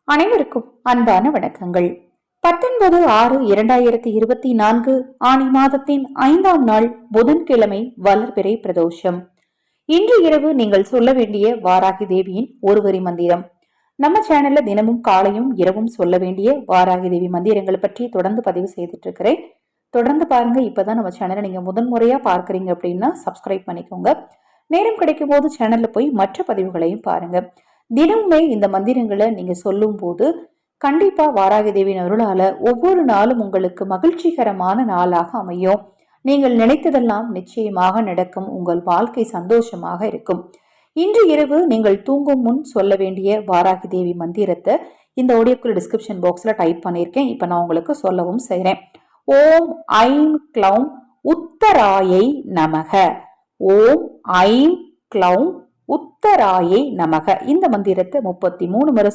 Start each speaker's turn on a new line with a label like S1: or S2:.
S1: அனைவருக்கும் அன்பான வணக்கங்கள். 19/6/2024 ஆனி மாதத்தின் 5ஆம் நாள் புதன்கிழமை வளர்பிறை பிரதோஷம். இன்று இரவு நீங்கள் சொல்ல வேண்டிய வாராகி தேவியின் ஒரு வரி மந்திரம். நம்ம சேனல்ல தினமும் காலையும் இரவும் சொல்ல வேண்டிய வாராகி தேவி மந்திரங்களை பற்றி தொடர்ந்து பதிவு செய்துட்டு இருக்கிறேன். தொடர்ந்து பாருங்க. இப்பதான் நம்ம சேனலை நீங்க முதன்முறையா பார்க்கறீங்க அப்படின்னா சப்ஸ்கிரைப் பண்ணிக்கோங்க. நேரம் கிடைக்கும் போது சேனல்ல போய் மற்ற பதிவுகளையும் பாருங்க. தினமுமே இந்த மந்திரங்களை நீங்க சொல்லும் போது கண்டிப்பா வாராகி தேவியின் அருளால ஒவ்வொரு நாளும் உங்களுக்கு மகிழ்ச்சிகரமான நாளாக அமையும். நீங்கள் நினைத்ததெல்லாம் நிச்சயமாக நடக்கும். உங்கள் வாழ்க்கை சந்தோஷமாக இருக்கும். இன்று இரவு நீங்கள் தூங்கும் முன் சொல்ல வேண்டிய வாராகி தேவி மந்திரத்தை இந்த ஆடியோக்குள்ள டிஸ்கிரிப்ஷன் பாக்ஸ்ல டைப் பண்ணியிருக்கேன். இப்ப நான் உங்களுக்கு சொல்லவும் செய்றேன். ஓம் ஐம் க்ளௌம் உத்தராயை நமக. ஓம் ஐம் க்ளௌம் உத்தராயை நமக. இந்த மந்திரத்தை 33 முறை